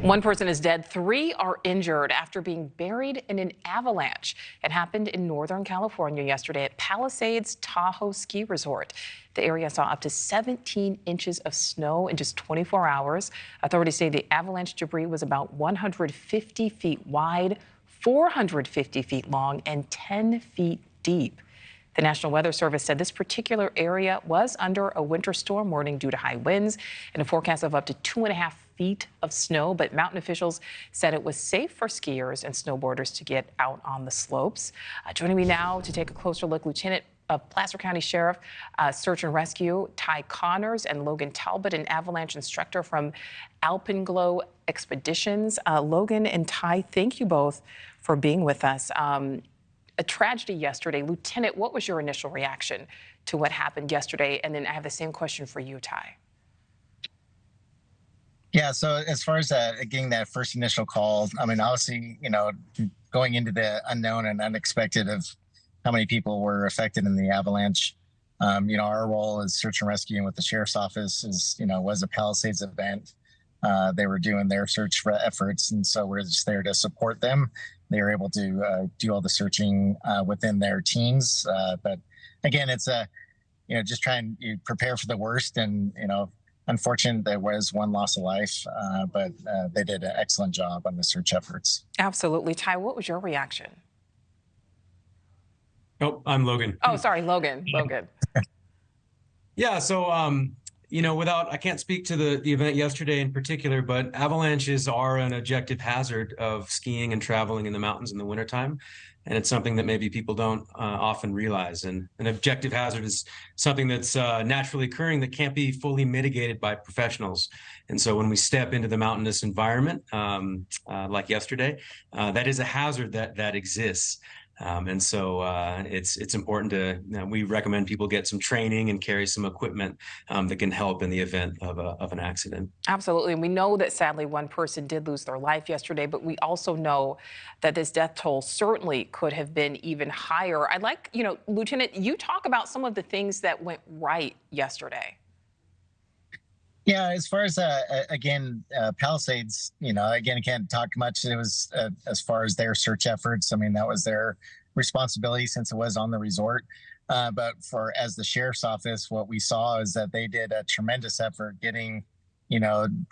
One person is dead, 3 are injured after being buried in an avalanche. It happened in Northern California yesterday at Palisades Tahoe ski resort. The area saw up to 17 inches of snow in just 24 hours. Authorities say the avalanche debris was about 150 feet wide, 450 feet long, and 10 feet deep. The National Weather Service said this particular area was under a winter storm warning due to high winds and a forecast of up to 2.5 feet of snow. But mountain officials said it was safe for skiers and snowboarders to get out on the slopes. Joining me now to take a closer look, Lieutenant of Placer County Sheriff Search and Rescue Ty Connors and Logan Talbott, an avalanche instructor from Alpenglow Expeditions. Logan and Ty, thank you both for being with us. A tragedy yesterday. Lieutenant, what was your initial reaction to what happened yesterday? And then I have the same question for you, Ty. Yeah, so as far as getting that first initial call, I mean, obviously, going into the unknown and unexpected of how many people were affected in the avalanche, our role as search and rescue with the sheriff's office was a Palisades event. They were doing their search efforts, and so we're just there to support them. They were able to do all the searching within their teams. But again, it's just trying to prepare for the worst. And, unfortunate there was one loss of life, but they did an excellent job on the search efforts. Absolutely. Ty, what was your reaction? Oh, I'm Logan. Oh, sorry, Logan. Logan. Yeah, so, I can't speak to the event yesterday in particular, but avalanches are an objective hazard of skiing and traveling in the mountains in the wintertime. And it's something that maybe people don't often realize. And an objective hazard is something that's naturally occurring that can't be fully mitigated by professionals. And so when we step into the mountainous environment, like yesterday, that is a hazard that exists. And so it's important to, we recommend people get some training and carry some equipment that can help in the event of an accident. Absolutely. And we know that sadly one person did lose their life yesterday, but we also know that this death toll certainly could have been even higher. I'd like, Lieutenant, you talk about some of the things that went right yesterday. Yeah, as far as, Palisades, I can't talk much. It was as far as their search efforts. I mean, that was their responsibility since it was on the resort. But as the sheriff's office, what we saw is that they did a tremendous effort getting,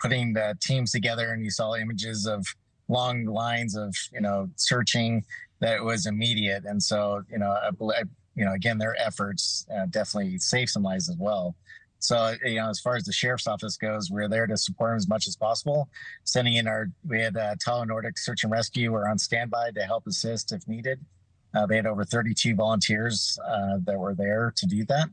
putting the teams together. And you saw images of long lines of, searching that was immediate. And so, again, their efforts definitely saved some lives as well. So, as far as the sheriff's office goes, we're there to support them as much as possible. Sending in we had Tahoe Nordic Search and Rescue were on standby to help assist if needed. They had over 32 volunteers that were there to do that.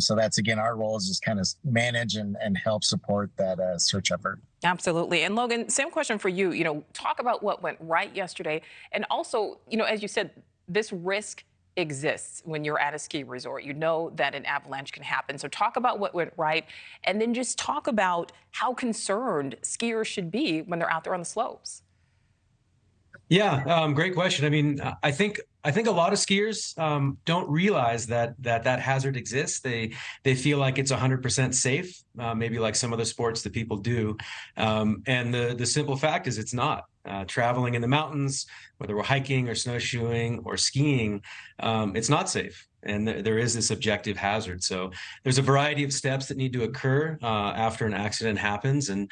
So that's, again, our role is just kind of manage and help support that search effort. Absolutely. And Logan, same question for you. Talk about what went right yesterday. And also, as you said, this risk exists when you're at a ski resort. You know that an avalanche can happen. So talk about what went right, and then just talk about how concerned skiers should be when they're out there on the slopes. Yeah, great question. I mean, I think a lot of skiers don't realize that hazard exists. They feel like it's 100% safe, maybe like some other sports that people do. And the simple fact is it's not. Traveling in the mountains, whether we're hiking or snowshoeing or skiing, it's not safe. And there is this objective hazard. So there's a variety of steps that need to occur after an accident happens. And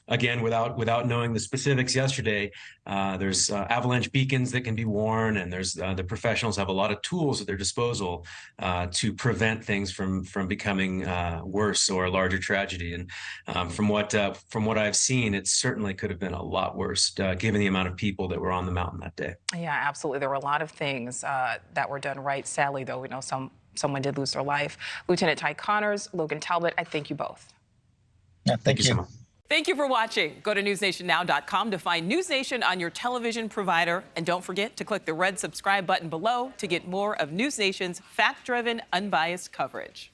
again, without knowing the specifics yesterday, there's avalanche beacons that can be worn, and there's the professionals have a lot of tools at their disposal to prevent things from becoming worse or a larger tragedy. And from what I've seen, it certainly could have been a lot worse given the amount of people that were on the mountain that day. Yeah, absolutely. There were a lot of things that were done right. Sadly, though, we know someone did lose their life. Lieutenant Ty Connors, Logan Talbott, I thank you both. Yeah, thank you so much. Thank you for watching. Go to newsnationnow.com to find News Nation on your television provider. And don't forget to click the red subscribe button below to get more of News Nation's fact-driven, unbiased coverage.